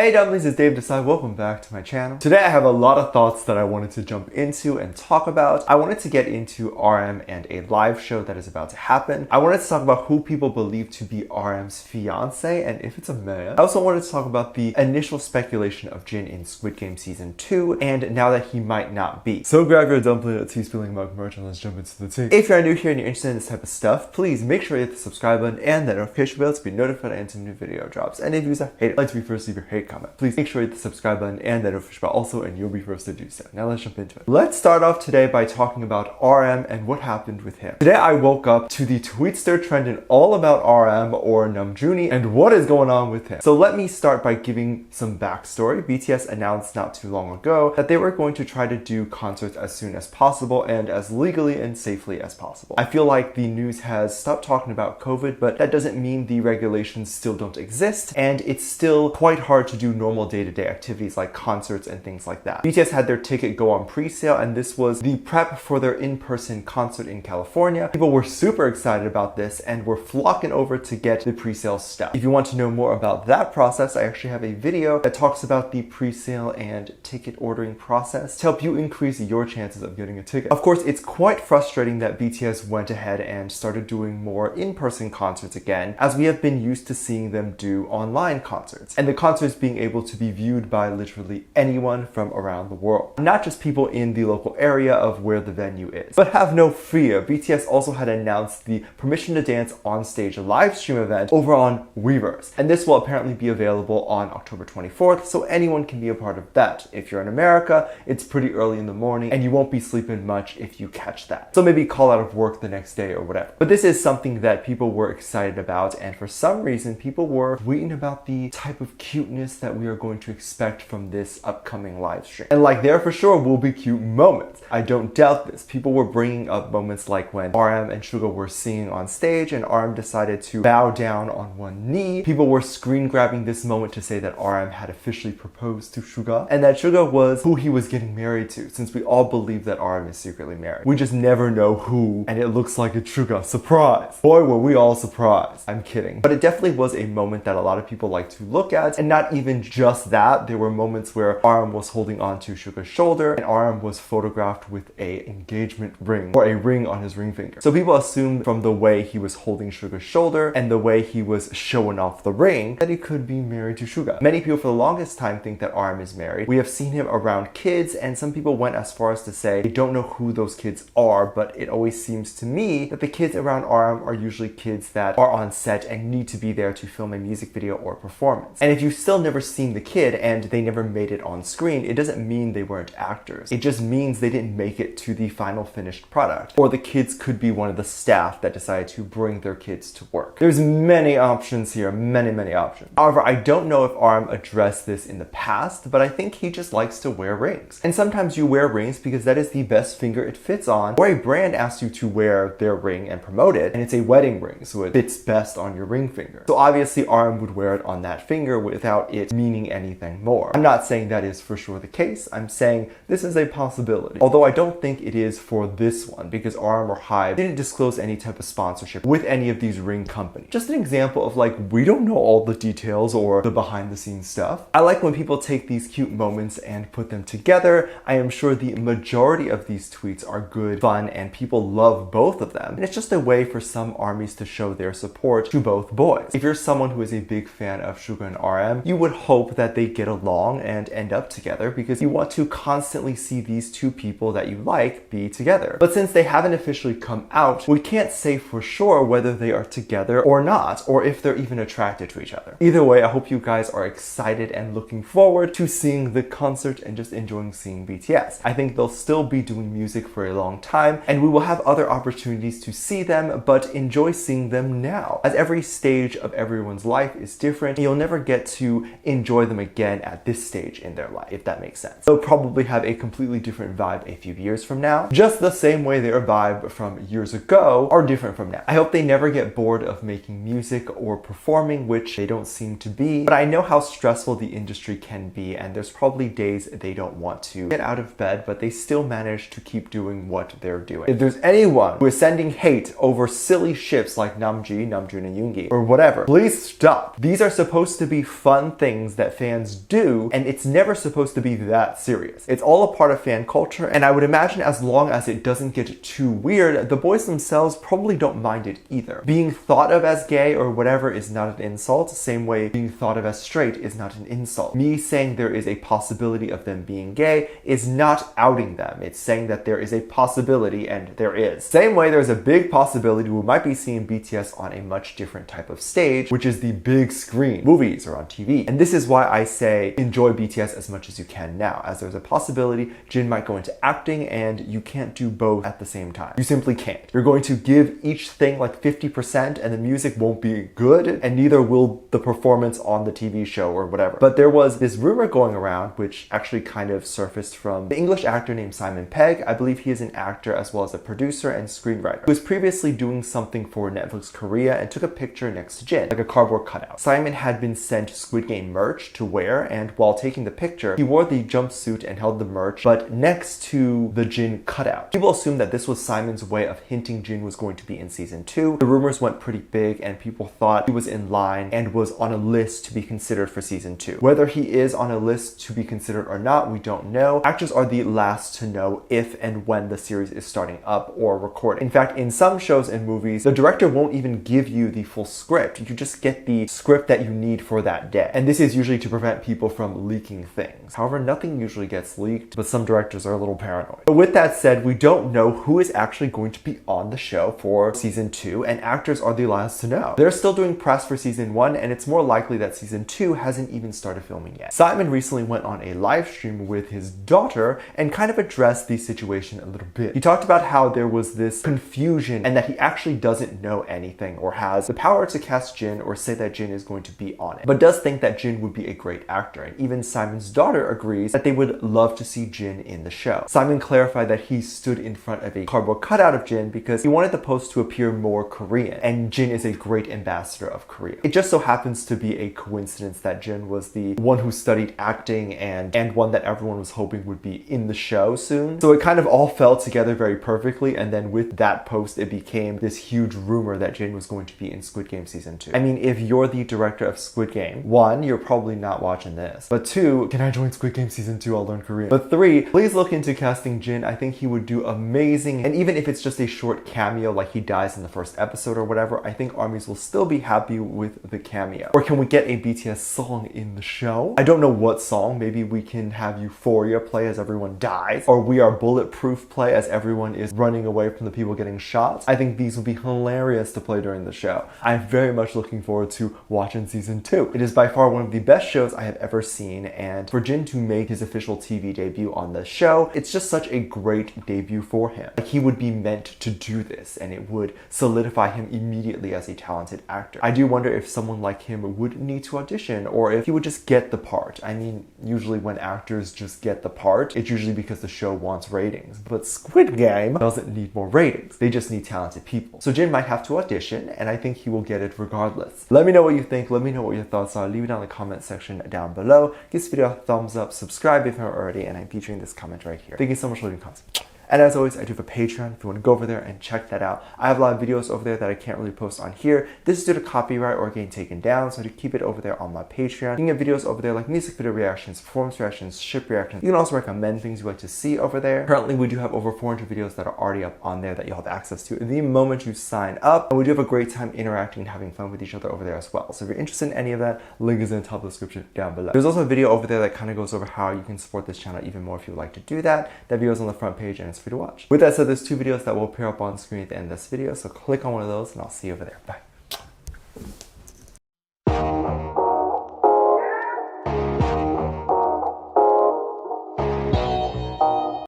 Hey dumplings, it's Dave Desai. Welcome back to my channel. Today I have a lot of thoughts that I wanted to jump into and talk about. I wanted to get into RM and a live show that is about to happen. I wanted to talk about who people believe to be RM's fiance and if it's a man. I also wanted to talk about the initial speculation of Jin in Squid Game Season 2 and now that he might not be. So grab your dumpling at Tea Spilling Mug merch and let's jump into the tea. If you're new here and you're interested in this type of stuff, please make sure you hit the subscribe button and the notification bell to be notified anytime a new video drops. And if you hate it, like to be first to leave your hate comment. Please make sure you hit the subscribe button and that notification bell also and you'll be first to do so. Now let's jump into it. Let's start off today by talking about RM and what happened with him. Today I woke up to the Tweetster trending all about RM or Namjoon and what is going on with him. So let me start by giving some backstory. BTS announced not too long ago that they were going to try to do concerts as soon as possible and as legally and safely as possible. I feel like the news has stopped talking about COVID, but that doesn't mean the regulations still don't exist and it's still quite hard to do normal day-to-day activities like concerts and things like that. BTS had their ticket go on pre-sale and this was the prep for their in-person concert in California. People were super excited about this and were flocking over to get the pre-sale stuff. If you want to know more about that process, I actually have a video that talks about the pre-sale and ticket ordering process to help you increase your chances of getting a ticket. Of course, it's quite frustrating that BTS went ahead and started doing more in-person concerts again, as we have been used to seeing them do online concerts. And the concerts being able to be viewed by literally anyone from around the world. Not just people in the local area of where the venue is. But have no fear, BTS also had announced the Permission to Dance on Stage live stream event over on Weverse. And this will apparently be available on October 24th, so anyone can be a part of that. If you're in America, it's pretty early in the morning and you won't be sleeping much if you catch that. So maybe call out of work the next day or whatever. But this is something that people were excited about, and for some reason people were tweeting about the type of cuteness that we are going to expect from this upcoming live stream. And like there for sure will be cute moments. I don't doubt this. People were bringing up moments like when RM and Suga were singing on stage and RM decided to bow down on one knee. People were screen grabbing this moment to say that RM had officially proposed to Suga and that Suga was who he was getting married to, since we all believe that RM is secretly married. We just never know who, and it looks like it's Suga. Surprise! Boy, were we all surprised. I'm kidding. But it definitely was a moment that a lot of people like to look at, and not even just that. There were moments where RM was holding on to Suga's shoulder and RM was photographed with a engagement ring or a ring on his ring finger. So people assumed from the way he was holding Suga's shoulder and the way he was showing off the ring that he could be married to Suga. Many people for the longest time think that RM is married. We have seen him around kids and some people went as far as to say they don't know who those kids are, but it always seems to me that the kids around RM are usually kids that are on set and need to be there to film a music video or performance. And if you've still never seen the kid and they never made it on screen, it doesn't mean they weren't actors. It just means they didn't make it to the final finished product. Or the kids could be one of the staff that decided to bring their kids to work. There's many options here, many options. However, I don't know if RM addressed this in the past, but I think he just likes to wear rings. And sometimes you wear rings because that is the best finger it fits on, or a brand asks you to wear their ring and promote it, and it's a wedding ring, so it fits best on your ring finger. So obviously RM would wear it on that finger without it meaning anything more. I'm not saying that is for sure the case, I'm saying this is a possibility. Although I don't think it is for this one because RM or HYBE didn't disclose any type of sponsorship with any of these ring companies. Just an example of like, we don't know all the details or the behind the scenes stuff. I like when people take these cute moments and put them together. I am sure the majority of these tweets are good, fun, and people love both of them. And it's just a way for some armies to show their support to both boys. If you're someone who is a big fan of Suga and RM, you would hope that they get along and end up together because you want to constantly see these two people that you like be together. But since they haven't officially come out, we can't say for sure whether they are together or not, or if they're even attracted to each other. Either way, I hope you guys are excited and looking forward to seeing the concert and just enjoying seeing BTS. I think they'll still be doing music for a long time and we will have other opportunities to see them, but enjoy seeing them now. As every stage of everyone's life is different, and you'll never get to enjoy them again at this stage in their life, if that makes sense. They'll probably have a completely different vibe a few years from now, just the same way their vibe from years ago are different from now. I hope they never get bored of making making music or performing, which they don't seem to be. But I know how stressful the industry can be, and there's probably days they don't want to get out of bed, but they still manage to keep doing what they're doing. If there's anyone who is sending hate over silly ships like Namjoon and Yoongi, or whatever, please stop. These are supposed to be fun things that fans do, and it's never supposed to be that serious. It's all a part of fan culture, and I would imagine as long as it doesn't get too weird, the boys themselves probably don't mind it either. Being thought of as gay or whatever is not an insult, same way being thought of as straight is not an insult. Me saying there is a possibility of them being gay is not outing them. It's saying that there is a possibility, and there is. Same way there's a big possibility we might be seeing BTS on a much different type of stage, which is the big screen, movies or on TV. And this is why I say enjoy BTS as much as you can now, as there's a possibility Jin might go into acting, and you can't do both at the same time. You simply can't. You're going to give each thing like 50% and the music won't be good, and neither will the performance on the TV show or whatever. But there was this rumor going around, which actually kind of surfaced from the English actor named Simon Pegg. I believe he is an actor as well as a producer and screenwriter, who was previously doing something for Netflix Korea and took a picture next to Jin, like a cardboard cutout. Simon had been sent Squid Game merch to wear, and while taking the picture, he wore the jumpsuit and held the merch, but next to the Jin cutout. People assumed that this was Simon's way of hinting Jin was going to be in season 2. The rumors went pretty big, and people thought he was in line and was on a list to be considered for season 2. Whether he is on a list to be considered or not, we don't know. Actors are the last to know if and when the series is starting up or recording. In fact, in some shows and movies, the director won't even give you the full script. You just get the script that you need for that day. And this is usually to prevent people from leaking things. However, nothing usually gets leaked, but some directors are a little paranoid. But with that said, we don't know who is actually going to be on the show for season 2, and actors are the last to know. They're still doing press for season 1, and it's more likely that season 2 hasn't even started filming yet. Simon recently went on a live stream with his daughter and kind of addressed the situation a little bit. He talked about how there was this confusion and that he actually doesn't know anything or has the power to cast Jin or say that Jin is going to be on it, but does think that Jin would be a great actor, and even Simon's daughter agrees that they would love to see Jin in the show. Simon clarified that he stood in front of a cardboard cutout of Jin because he wanted the post to appear more Korean, and Jin is a great ambassador of Korea. It just so happens to be a coincidence that Jin was the one who studied acting and one that everyone was hoping would be in the show soon. So it kind of all fell together very perfectly, and then with that post it became this huge rumor that Jin was going to be in Squid Game season 2. I mean, if you're the director of Squid Game, 1, you're probably not watching this, but 2, can I join Squid Game season 2? I'll learn Korean. But 3, please look into casting Jin. I think he would do amazing, and even if it's just a short cameo like he dies in the first episode or whatever, I think armies will still be happy with the cameo. Or can we get a BTS song in the show? I don't know what song. Maybe we can have Euphoria play as everyone dies, or We Are Bulletproof play as everyone is running away from the people getting shot. I think these would be hilarious to play during the show. I'm very much looking forward to watching season 2. It is by far one of the best shows I have ever seen, and for Jin to make his official TV debut on the show, it's just such a great debut for him. Like, he would be meant to do this, and it would solidify him immediately as a talented actor. I do wonder if someone like him would need to audition, or if he would just get the part. I mean, usually when actors just get the part, it's usually because the show wants ratings. But Squid Game doesn't need more ratings. They just need talented people. So Jin might have to audition, and I think he will get it regardless. Let me know what you think. Let me know what your thoughts are. Leave it down in the comment section down below. Give this video a thumbs up, subscribe if you haven't already, and I'm featuring this comment right here. Thank you so much for leaving comments. And as always, I do have a Patreon if you want to go over there and check that out. I have a lot of videos over there that I can't really post on here. This is due to copyright or getting taken down, so to keep it over there on my Patreon. You can get videos over there like music video reactions, performance reactions, ship reactions. You can also recommend things you like to see over there. Currently, we do have over 400 videos that are already up on there that you'll have access to the moment you sign up. And we do have a great time interacting and having fun with each other over there as well. So if you're interested in any of that, link is in the top of the description down below. There's also a video over there that kind of goes over how you can support this channel even more if you'd like to do that. That video is on the front page and it's free to watch. With that said, there's 2 videos that will appear up on screen at the end of this video, so click on one of those and I'll see you over there. Bye.